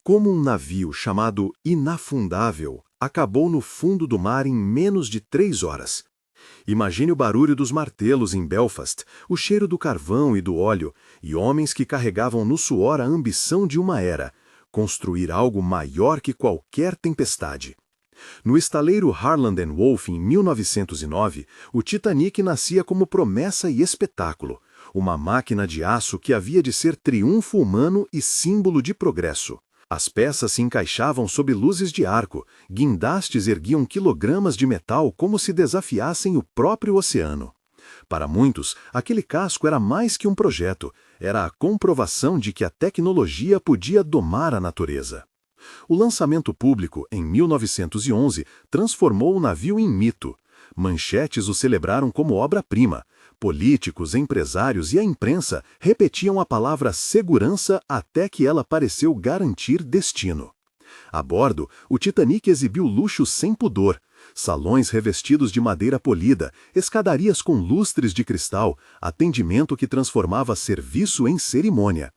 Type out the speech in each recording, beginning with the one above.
Como um navio chamado Inafundável acabou no fundo do mar em menos de 3 horas. Imagine o barulho dos martelos em Belfast, o cheiro do carvão e do óleo, e homens que carregavam no suor a ambição de uma era, construir algo maior que qualquer tempestade. No estaleiro Harland and Wolff, em 1909, o Titanic nascia como promessa e espetáculo, uma máquina de aço que havia de ser triunfo humano e símbolo de progresso. As peças se encaixavam sob luzes de arco, guindastes erguiam quilogramas de metal como se desafiassem o próprio oceano. Para muitos, aquele casco era mais que um projeto, era a comprovação de que a tecnologia podia domar a natureza. O lançamento público, em 1911, transformou o navio em mito. Manchetes o celebraram como obra-prima. Políticos, empresários e a imprensa repetiam a palavra segurança até que ela pareceu garantir destino. A bordo, o Titanic exibiu luxo sem pudor. Salões revestidos de madeira polida, escadarias com lustres de cristal, atendimento que transformava serviço em cerimônia.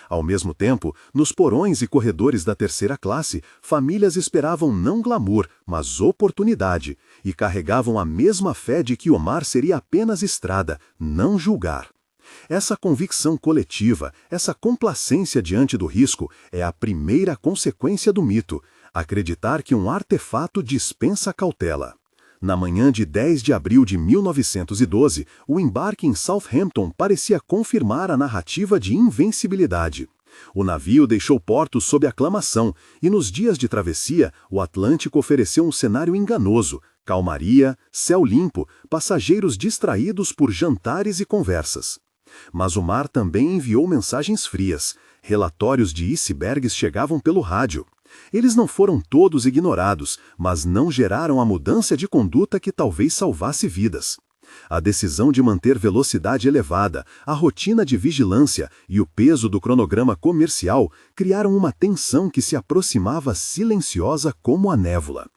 Ao mesmo tempo, nos porões e corredores da terceira classe, famílias esperavam não glamour, mas oportunidade, e carregavam a mesma fé de que o mar seria apenas estrada, não julgar. Essa convicção coletiva, essa complacência diante do risco, é a primeira consequência do mito, acreditar que um artefato dispensa cautela. Na manhã de 10 de abril de 1912, o embarque em Southampton parecia confirmar a narrativa de invencibilidade. O navio deixou portos sob aclamação, e nos dias de travessia, o Atlântico ofereceu um cenário enganoso, calmaria, céu limpo, passageiros distraídos por jantares e conversas. Mas o mar também enviou mensagens frias. Relatórios de icebergs chegavam pelo rádio. Eles não foram todos ignorados, mas não geraram a mudança de conduta que talvez salvasse vidas. A decisão de manter velocidade elevada, a rotina de vigilância e o peso do cronograma comercial criaram uma tensão que se aproximava silenciosa como a névoa.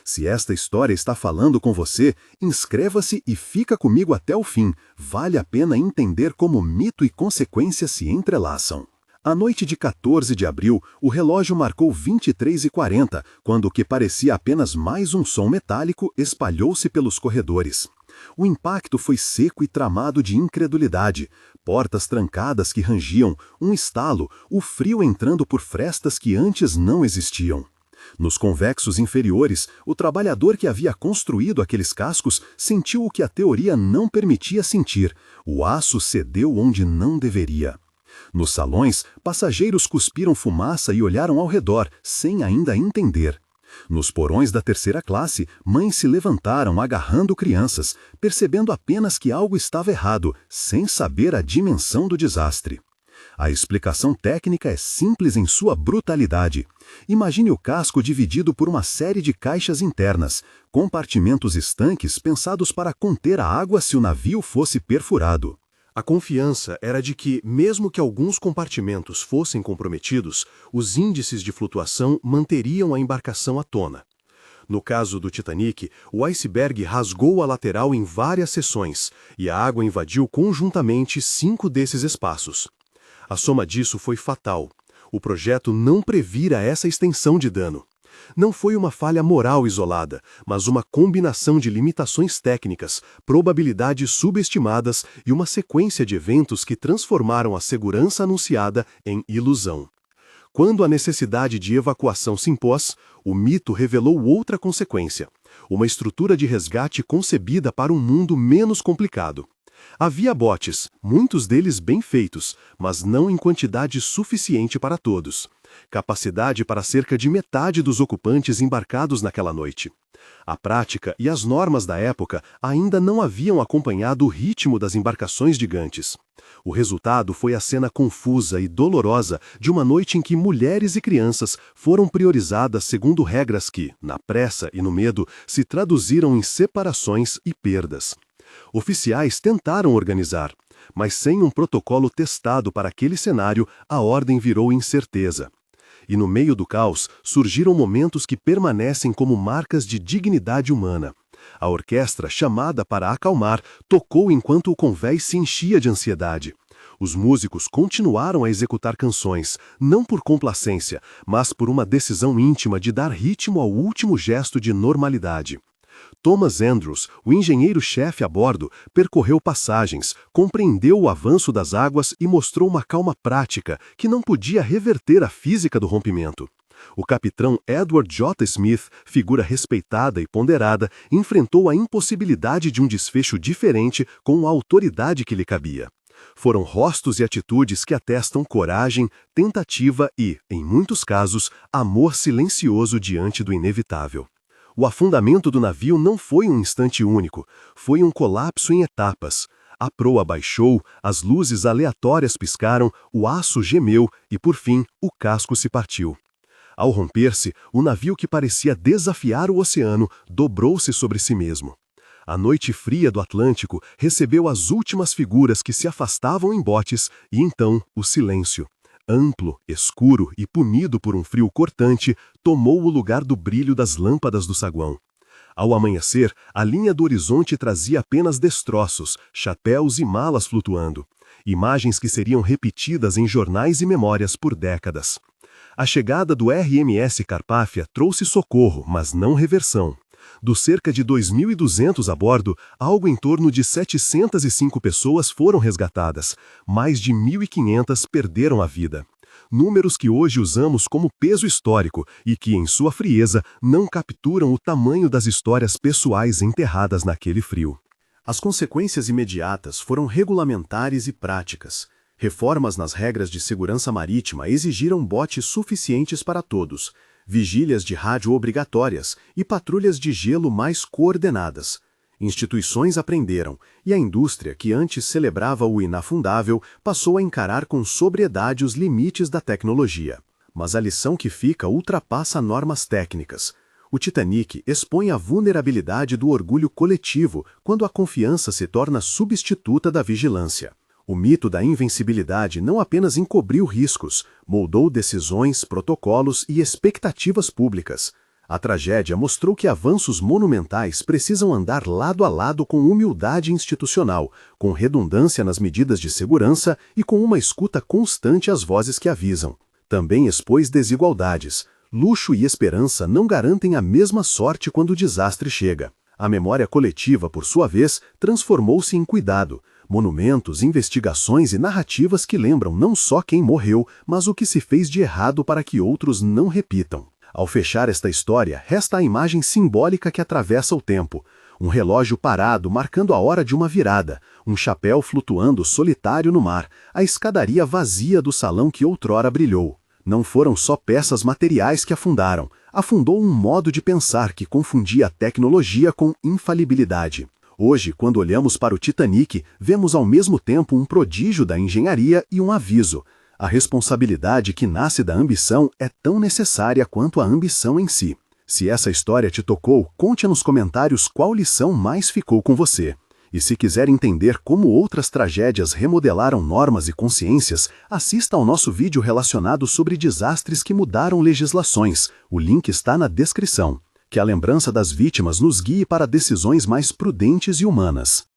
Se esta história está falando com você, inscreva-se e fica comigo até o fim. Vale a pena entender como mito e consequência se entrelaçam. À noite de 14 de abril, o relógio marcou 23h40, quando o que parecia apenas mais um som metálico espalhou-se pelos corredores. O impacto foi seco e tramado de incredulidade. Portas trancadas que rangiam, um estalo, o frio entrando por frestas que antes não existiam. Nos convexos inferiores, o trabalhador que havia construído aqueles cascos sentiu o que a teoria não permitia sentir. O aço cedeu onde não deveria. Nos salões, passageiros cuspiram fumaça e olharam ao redor, sem ainda entender. Nos porões da terceira classe, mães se levantaram agarrando crianças, percebendo apenas que algo estava errado, sem saber a dimensão do desastre. A explicação técnica é simples em sua brutalidade. Imagine o casco dividido por uma série de caixas internas, compartimentos estanques pensados para conter a água se o navio fosse perfurado. A confiança era de que, mesmo que alguns compartimentos fossem comprometidos, os índices de flutuação manteriam a embarcação à tona. No caso do Titanic, o iceberg rasgou a lateral em várias seções, e a água invadiu conjuntamente 5 desses espaços. A soma disso foi fatal. O projeto não previra essa extensão de dano. Não foi uma falha moral isolada, mas uma combinação de limitações técnicas, probabilidades subestimadas e uma sequência de eventos que transformaram a segurança anunciada em ilusão. Quando a necessidade de evacuação se impôs, o mito revelou outra consequência: uma estrutura de resgate concebida para um mundo menos complicado. Havia botes, muitos deles bem feitos, mas não em quantidade suficiente para todos. Capacidade para cerca de metade dos ocupantes embarcados naquela noite. A prática e as normas da época ainda não haviam acompanhado o ritmo das embarcações gigantes. O resultado foi a cena confusa e dolorosa de uma noite em que mulheres e crianças foram priorizadas segundo regras que, na pressa e no medo, se traduziram em separações e perdas. Oficiais tentaram organizar, mas sem um protocolo testado para aquele cenário, a ordem virou incerteza. E no meio do caos, surgiram momentos que permanecem como marcas de dignidade humana. A orquestra, chamada para acalmar, tocou enquanto o convés se enchia de ansiedade. Os músicos continuaram a executar canções, não por complacência, mas por uma decisão íntima de dar ritmo ao último gesto de normalidade. Thomas Andrews, o engenheiro-chefe a bordo, percorreu passagens, compreendeu o avanço das águas e mostrou uma calma prática que não podia reverter a física do rompimento. O capitão Edward J. Smith, figura respeitada e ponderada, enfrentou a impossibilidade de um desfecho diferente com a autoridade que lhe cabia. Foram rostos e atitudes que atestam coragem, tentativa e, em muitos casos, amor silencioso diante do inevitável. O afundamento do navio não foi um instante único, foi um colapso em etapas. A proa baixou, as luzes aleatórias piscaram, o aço gemeu e, por fim, o casco se partiu. Ao romper-se, o navio que parecia desafiar o oceano dobrou-se sobre si mesmo. A noite fria do Atlântico recebeu as últimas figuras que se afastavam em botes e então o silêncio. Amplo, escuro e punido por um frio cortante, tomou o lugar do brilho das lâmpadas do saguão. Ao amanhecer, a linha do horizonte trazia apenas destroços, chapéus e malas flutuando. Imagens que seriam repetidas em jornais e memórias por décadas. A chegada do RMS Carpathia trouxe socorro, mas não reversão. Dos cerca de 2.200 a bordo, algo em torno de 705 pessoas foram resgatadas. Mais de 1.500 perderam a vida. Números que hoje usamos como peso histórico e que, em sua frieza, não capturam o tamanho das histórias pessoais enterradas naquele frio. As consequências imediatas foram regulamentares e práticas. Reformas nas regras de segurança marítima exigiram botes suficientes para todos, vigílias de rádio obrigatórias e patrulhas de gelo mais coordenadas. Instituições aprenderam, e a indústria, que antes celebrava o inafundável, passou a encarar com sobriedade os limites da tecnologia. Mas a lição que fica ultrapassa normas técnicas. O Titanic expõe a vulnerabilidade do orgulho coletivo quando a confiança se torna substituta da vigilância. O mito da invencibilidade não apenas encobriu riscos, moldou decisões, protocolos e expectativas públicas. A tragédia mostrou que avanços monumentais precisam andar lado a lado com humildade institucional, com redundância nas medidas de segurança e com uma escuta constante às vozes que avisam. Também expôs desigualdades. Luxo e esperança não garantem a mesma sorte quando o desastre chega. A memória coletiva, por sua vez, transformou-se em cuidado. Monumentos, investigações e narrativas que lembram não só quem morreu, mas o que se fez de errado para que outros não repitam. Ao fechar esta história, resta a imagem simbólica que atravessa o tempo. Um relógio parado marcando a hora de uma virada, um chapéu flutuando solitário no mar, a escadaria vazia do salão que outrora brilhou. Não foram só peças materiais que afundaram, afundou um modo de pensar que confundia tecnologia com infalibilidade. Hoje, quando olhamos para o Titanic, vemos ao mesmo tempo um prodígio da engenharia e um aviso. A responsabilidade que nasce da ambição é tão necessária quanto a ambição em si. Se essa história te tocou, conte nos comentários qual lição mais ficou com você. E se quiser entender como outras tragédias remodelaram normas e consciências, assista ao nosso vídeo relacionado sobre desastres que mudaram legislações. O link está na descrição. Que a lembrança das vítimas nos guie para decisões mais prudentes e humanas.